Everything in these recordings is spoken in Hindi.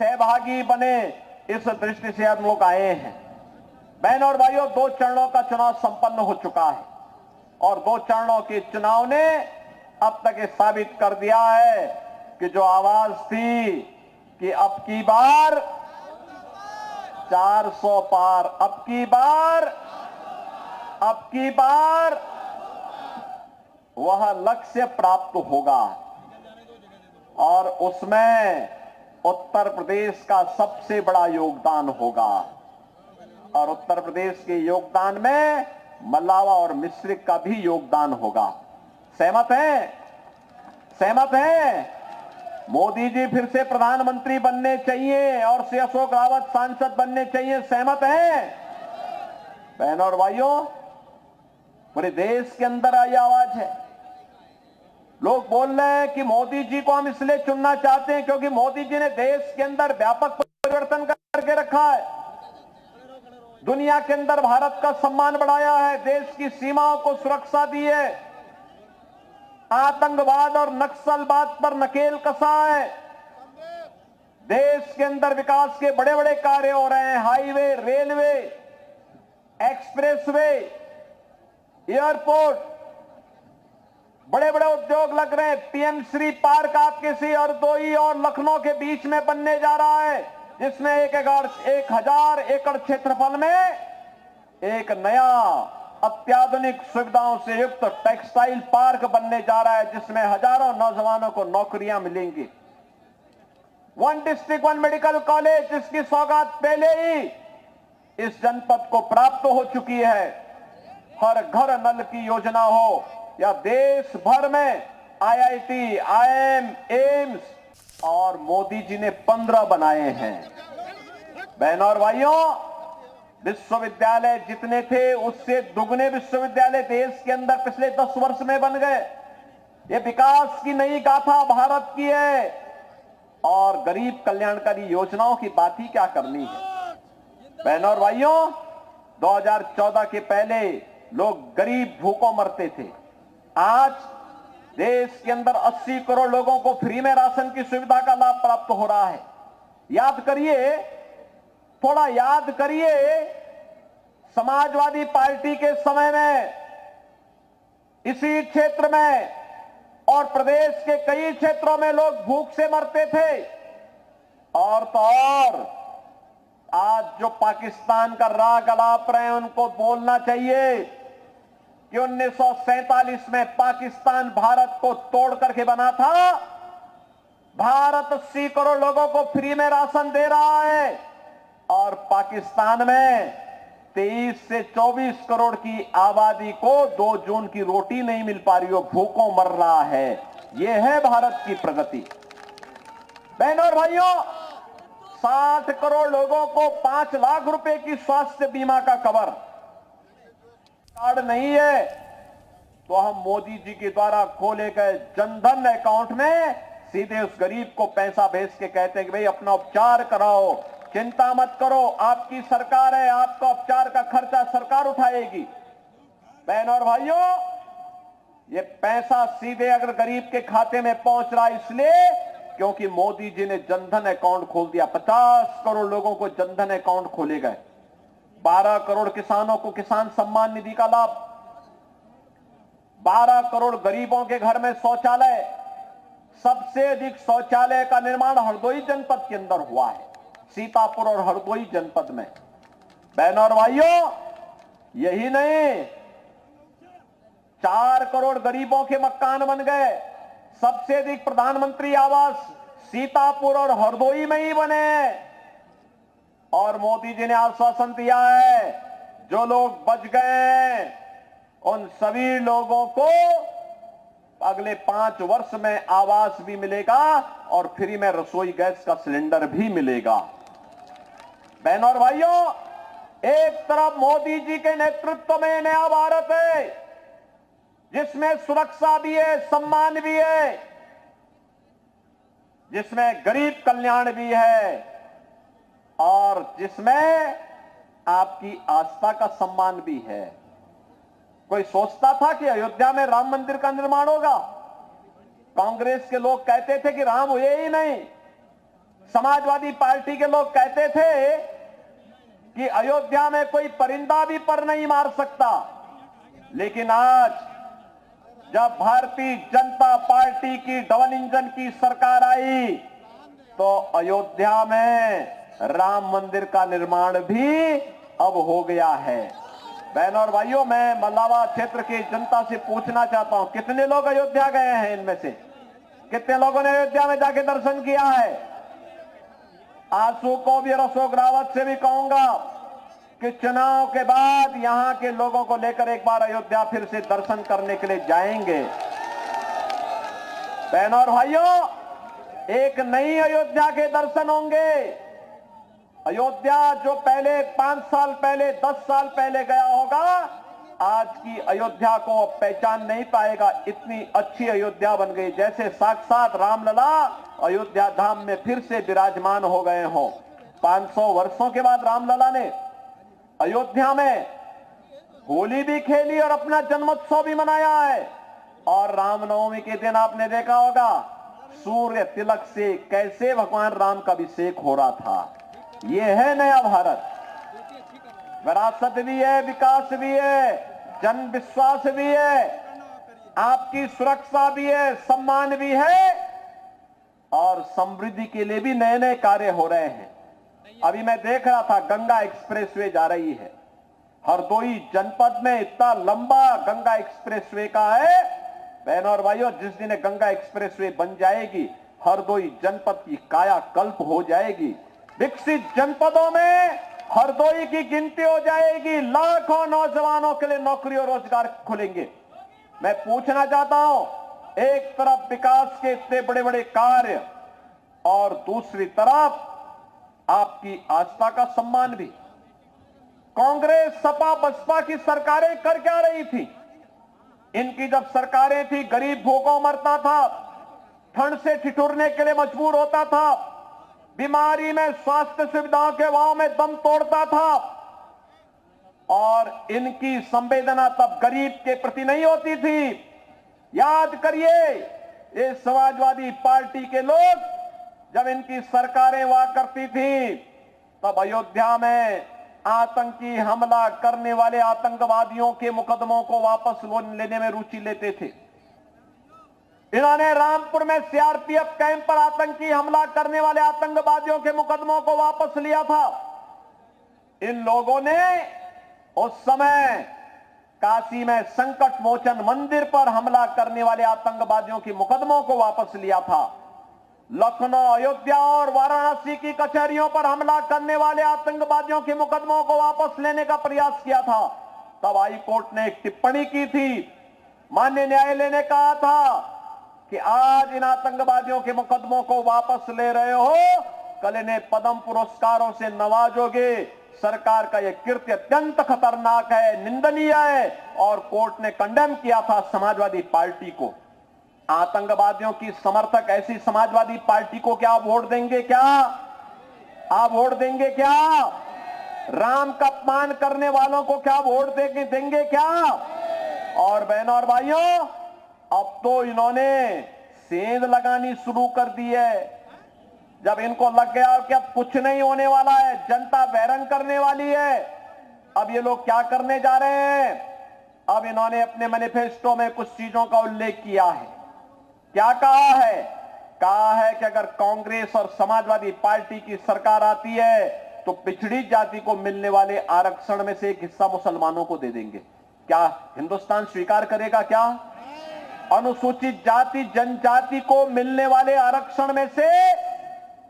सहभागी बने, इस दृष्टि से हम लोग आए हैं। बहनों और भाइयों, 2 चरणों का चुनाव संपन्न हो चुका है और 2 चरणों के चुनाव ने अब तक ये साबित कर दिया है कि जो आवाज थी कि अब की बार 400 पार, अब की बार वह लक्ष्य प्राप्त होगा और उसमें उत्तर प्रदेश का सबसे बड़ा योगदान होगा और उत्तर प्रदेश के योगदान में मल्लावा और मिश्रिक का भी योगदान होगा। सहमत हैं? मोदी जी फिर से प्रधानमंत्री बनने चाहिए और श्री अशोक रावत सांसद बनने चाहिए। सहमत हैं? बहनों और भाइयों, पूरे देश के अंदर आई आवाज है। लोग बोल रहे हैं कि मोदी जी को हम इसलिए चुनना चाहते हैं क्योंकि मोदी जी ने देश के अंदर व्यापक परिवर्तन करके रखा है, दुनिया के अंदर भारत का सम्मान बढ़ाया है, देश की सीमाओं को सुरक्षा दी है, आतंकवाद और नक्सलवाद पर नकेल कसा है, देश के अंदर विकास के बड़े बड़े कार्य हो रहे हैं, हाईवे, रेलवे, एक्सप्रेसवे, एयरपोर्ट, बड़े बड़े उद्योग लग रहे हैं। पीएम श्री पार्क आपके सी हरदोई और लखनऊ के बीच में बनने जा रहा है, जिसमें 1000 एकड़ क्षेत्रफल में एक नया अत्याधुनिक सुविधाओं से युक्त टेक्सटाइल पार्क बनने जा रहा है, जिसमें हजारों नौजवानों को नौकरियां मिलेंगी। 1 डिस्ट्रिक्ट 1 मेडिकल कॉलेज, जिसकी सौगात पहले ही इस जनपद को प्राप्त हो चुकी है। हर घर नल की योजना हो या देश भर में आईआईटी, आईआईएम, एम्स और मोदी जी ने 15 बनाए हैं। बहनों और भाइयों, विश्वविद्यालय जितने थे उससे दुगने विश्वविद्यालय देश के अंदर पिछले 10 वर्ष में बन गए। ये विकास की नई गाथा भारत की है और गरीब कल्याणकारी योजनाओं की बात ही क्या करनी है। बहनों और भाइयों, 2014 के पहले लोग गरीब भूखों मरते थे। आज देश के अंदर 80 करोड़ लोगों को फ्री में राशन की सुविधा का लाभ प्राप्त हो रहा है। याद करिए, थोड़ा याद करिए, समाजवादी पार्टी के समय में इसी क्षेत्र में और प्रदेश के कई क्षेत्रों में लोग भूख से मरते थे। और तो और आज जो पाकिस्तान का राग अलाप रहे हैं उनको बोलना चाहिए कि 1947 में पाकिस्तान भारत को तोड़ करके बना था। भारत 80 करोड़ लोगों को फ्री में राशन दे रहा है और पाकिस्तान में 23 से 24 करोड़ की आबादी को 2 जून की रोटी नहीं मिल पा रही हो, भूखों मर रहा है। यह है भारत की प्रगति। बहनों और भाइयों, 60 करोड़ लोगों को 5 लाख रुपए की स्वास्थ्य बीमा का कवर कार्ड नहीं है तो हम मोदी जी के द्वारा खोले गए जनधन अकाउंट में सीधे उस गरीब को पैसा भेज के कहते हैं कि भाई अपना उपचार कराओ, चिंता मत करो, आपकी सरकार है, आपका उपचार का खर्चा सरकार उठाएगी। बहनों और भाइयों, ये पैसा सीधे अगर गरीब के खाते में पहुंच रहा है इसलिए क्योंकि मोदी जी ने जनधन अकाउंट खोल दिया। 50 करोड़ लोगों को जनधन अकाउंट खोले गए। 12 करोड़ किसानों को किसान सम्मान निधि का लाभ, 12 करोड़ गरीबों के घर में शौचालय। सबसे अधिक शौचालय का निर्माण हरदोई जनपद के अंदर हुआ है, सीतापुर और हरदोई जनपद में। बहनों और भाइयों, यही नहीं, 4 करोड़ गरीबों के मकान बन गए। सबसे अधिक प्रधानमंत्री आवास सीतापुर और हरदोई में ही बने हैं। और मोदी जी ने आश्वासन दिया है जो लोग बच गए उन सभी लोगों को अगले 5 वर्ष में आवास भी मिलेगा और फ्री में रसोई गैस का सिलेंडर भी मिलेगा। बहनों और भाइयों, एक तरफ मोदी जी के नेतृत्व में नया भारत है जिसमें सुरक्षा भी है, सम्मान भी है, जिसमें गरीब कल्याण भी है और जिसमें आपकी आस्था का सम्मान भी है। कोई सोचता था कि अयोध्या में राम मंदिर का निर्माण होगा? कांग्रेस के लोग कहते थे कि राम हुए ही नहीं। समाजवादी पार्टी के लोग कहते थे कि अयोध्या में कोई परिंदा भी पर नहीं मार सकता, लेकिन आज जब भारतीय जनता पार्टी की डबल इंजन की सरकार आई तो अयोध्या में राम मंदिर का निर्माण भी अब हो गया है। बहनों और भाइयों, मैं मल्लावा क्षेत्र की जनता से पूछना चाहता हूं, कितने लोग अयोध्या गए हैं? इनमें से कितने लोगों ने अयोध्या में जाके दर्शन किया है? आंसू को भी और अशोक रावत से भी कहूंगा कि चुनाव के बाद यहां के लोगों को लेकर एक बार अयोध्या फिर से दर्शन करने के लिए जाएंगे। बहनों और भाइयों, एक नई अयोध्या के दर्शन होंगे। अयोध्या जो पहले 5 साल पहले 10 साल पहले गया होगा, आज की अयोध्या को पहचान नहीं पाएगा। इतनी अच्छी अयोध्या बन गई, जैसे साक्षात रामलला अयोध्या धाम में फिर से विराजमान हो गए हों। 500 वर्षों के बाद रामलला ने अयोध्या में होली भी खेली और अपना जन्मोत्सव भी मनाया है। और रामनवमी के दिन आपने देखा होगा सूर्य तिलक से कैसे भगवान राम का अभिषेक हो रहा था। यह है नया भारत। विरासत भी है, विकास भी है, जन विश्वास भी है, आपकी सुरक्षा भी है, सम्मान भी है और समृद्धि के लिए भी नए नए कार्य हो रहे हैं। अभी मैं देख रहा था गंगा एक्सप्रेसवे जा रही है हरदोई जनपद में। इतना लंबा गंगा एक्सप्रेसवे का है। बहनों और भाइयों, जिस दिन गंगा एक्सप्रेसवे बन जाएगी, हरदोई जनपद की कायाकल्प हो जाएगी। विकसित जनपदों में हरदोई की गिनती हो जाएगी। लाखों नौजवानों के लिए नौकरी और रोजगार खुलेंगे। मैं पूछना चाहता हूं, एक तरफ विकास के इतने बड़े बड़े कार्य और दूसरी तरफ आपकी आस्था का सम्मान भी। कांग्रेस सपा बसपा की सरकारें कर क्या रही थी? इनकी जब सरकारें थी, गरीब भूखों मरता था, ठंड से ठिठुरने के लिए मजबूर होता था, बीमारी में स्वास्थ्य सुविधाओं के अभाव में दम तोड़ता था। और इनकी संवेदना तब गरीब के प्रति नहीं होती थी। याद करिए, ये समाजवादी पार्टी के लोग जब इनकी सरकारें हुआ करती थी, तब अयोध्या में आतंकी हमला करने वाले आतंकवादियों के मुकदमों को वापस लेने में रुचि लेते थे। इन्होंने रामपुर में सीआरपीएफ कैंप पर आतंकी हमला करने वाले आतंकवादियों के मुकदमों को वापस लिया था। इन लोगों ने उस समय काशी में संकट मोचन मंदिर पर हमला करने वाले आतंकवादियों के मुकदमों को वापस लिया था। लखनऊ, अयोध्या और वाराणसी की कचहरियों पर हमला करने वाले आतंकवादियों के मुकदमों को वापस लेने का प्रयास किया था। तब हाई कोर्ट ने एक टिप्पणी की थी, माननीय न्यायालय ने कहा था कि आज इन आतंकवादियों के मुकदमों को वापस ले रहे हो, कल इन्हें पद्म पुरस्कारों से नवाजोगे। सरकार का यह कृत्य अत्यंत खतरनाक है, निंदनीय है। और कोर्ट ने कंडेम किया था समाजवादी पार्टी को। आतंकवादियों की समर्थक ऐसी समाजवादी पार्टी को क्या आप वोट देंगे? क्या आप वोट देंगे? क्या राम का अपमान करने वालों को क्या वोट देंगे? क्या? और बहनों और भाइयों, अब तो इन्होंने सेंध लगानी शुरू कर दी है। जब इनको लग गया कि अब कुछ नहीं होने वाला है, जनता बैरंग करने वाली है, अब ये लोग क्या करने जा रहे हैं? अब इन्होंने अपने मैनिफेस्टो में कुछ चीजों का उल्लेख किया है। क्या कहा है? कहा है कि अगर कांग्रेस और समाजवादी पार्टी की सरकार आती है तो पिछड़ी जाति को मिलने वाले आरक्षण में से एक हिस्सा मुसलमानों को दे देंगे। क्या हिंदुस्तान स्वीकार करेगा? क्या अनुसूचित जाति जनजाति को मिलने वाले आरक्षण में से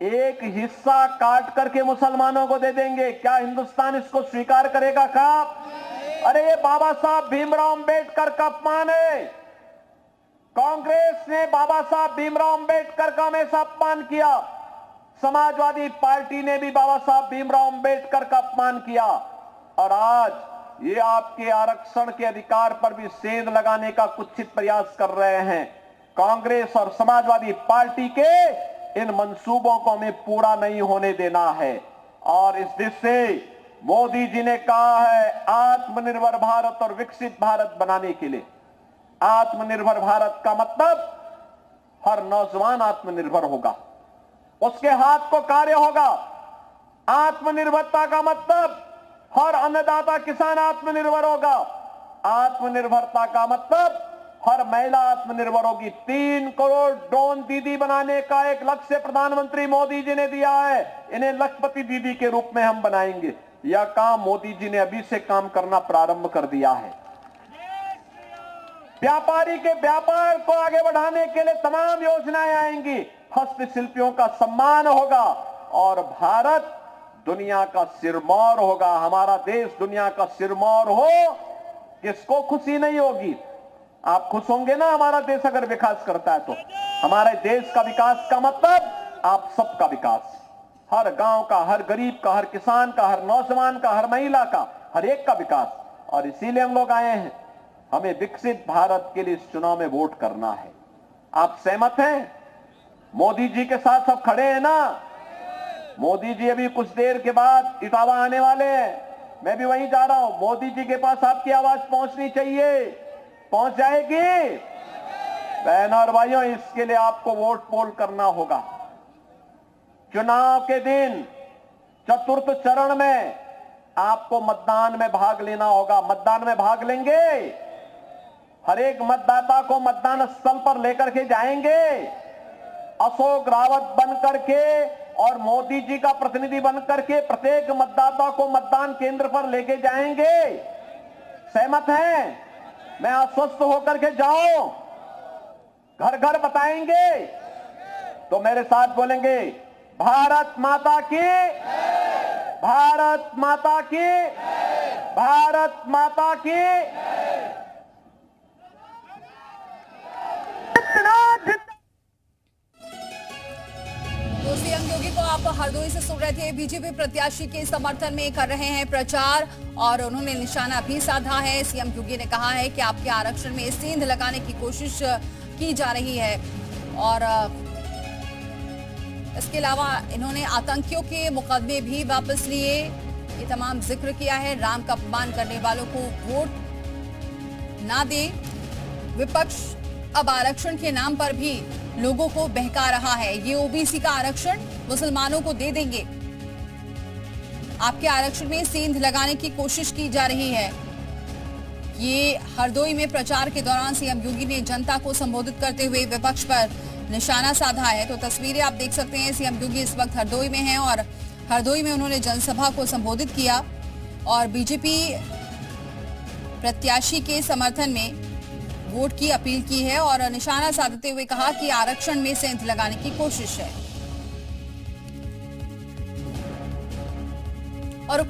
एक हिस्सा काट करके मुसलमानों को दे देंगे? क्या हिंदुस्तान इसको स्वीकार करेगा? क्या? अरे ये बाबा साहब भीमराव अंबेडकर का अपमान है। कांग्रेस ने बाबा साहब भीमराव अंबेडकर का हमेशा अपमान किया। समाजवादी पार्टी ने भी बाबा साहब भीमराव अंबेडकर का अपमान किया। और आज ये आपके आरक्षण के अधिकार पर भी सेंध लगाने का कुत्सित प्रयास कर रहे हैं। कांग्रेस और समाजवादी पार्टी के इन मंसूबों को हमें पूरा नहीं होने देना है। और इस दिशा से मोदी जी ने कहा है, आत्मनिर्भर भारत और विकसित भारत बनाने के लिए। आत्मनिर्भर भारत का मतलब हर नौजवान आत्मनिर्भर होगा, उसके हाथ को कार्य होगा। आत्मनिर्भरता का मतलब हर अन्नदाता किसान आत्मनिर्भर होगा। आत्मनिर्भरता का मतलब हर महिला आत्मनिर्भर होगी। 3 करोड़ ड्रोन दीदी बनाने का एक लक्ष्य प्रधानमंत्री मोदी जी ने दिया है। इन्हें लखपति दीदी के रूप में हम बनाएंगे। यह काम मोदी जी ने अभी से काम करना प्रारंभ कर दिया है। व्यापारी के व्यापार को आगे बढ़ाने के लिए तमाम योजनाएं आएंगी। हस्तशिल्पियों का सम्मान होगा और भारत दुनिया का सिरमौर होगा। हमारा देश दुनिया का सिरमौर हो, किसको खुशी नहीं होगी? आप खुश होंगे ना हमारा देश अगर विकास करता है तो। हमारे देश का विकास का मतलब आप सबका विकास, हर गांव का, हर गरीब का, हर किसान का, हर नौजवान का, हर महिला का, हर एक का विकास। और इसीलिए हम लोग आए हैं। हमें विकसित भारत के लिए इस चुनाव में वोट करना है। आप सहमत हैं? मोदी जी के साथ सब खड़े हैं ना? मोदी जी अभी कुछ देर के बाद इटावा आने वाले हैं। मैं भी वहीं जा रहा हूं। मोदी जी के पास आपकी आवाज पहुंचनी चाहिए। पहुंच जाएगी? बहनों और भाइयों, इसके लिए आपको वोट पोल करना होगा। चुनाव के दिन चतुर्थ चरण में आपको मतदान में भाग लेना होगा। मतदान में भाग लेंगे? हर एक मतदाता को मतदान स्थल पर लेकर के जाएंगे। अशोक रावत बन करके और मोदी जी का प्रतिनिधि बन करके प्रत्येक मतदाता को मतदान केंद्र पर लेके जाएंगे। सहमत हैं? मैं आश्वस्त होकर के जाऊं, घर घर बताएंगे तो मेरे साथ बोलेंगे, भारत माता की, भारत माता की, भारत माता की। तो सीएम योगी को आप हरदोई से सुन रहे थे। बीजेपी प्रत्याशी के समर्थन में कर रहे हैं प्रचार और उन्होंने निशाना भी साधा है। सीएम योगी ने कहा है कि आपके आरक्षण में सेंध लगाने की कोशिश की जा रही है और इसके अलावा इन्होंने आतंकियों के मुकदमे भी वापस लिए। ये तमाम जिक्र किया है। राम का अपमान करने वालों को वोट ना दे। विपक्ष अब आरक्षण के नाम पर भी लोगों को बहका रहा है। ये ओबीसी का आरक्षण मुसलमानों को दे देंगे। आपके आरक्षण में सेंध लगाने की कोशिश की जा रही है। ये हरदोई में प्रचार के दौरान सीएम योगी ने जनता को संबोधित करते हुए विपक्ष पर निशाना साधा है। तो तस्वीरें आप देख सकते हैं। सीएम योगी इस वक्त हरदोई में हैं और हरदोई में उन्होंने जनसभा को संबोधित किया और बीजेपी प्रत्याशी के समर्थन में वोट की अपील की है और निशाना साधते हुए कहा कि आरक्षण में सेंध लगाने की कोशिश है। और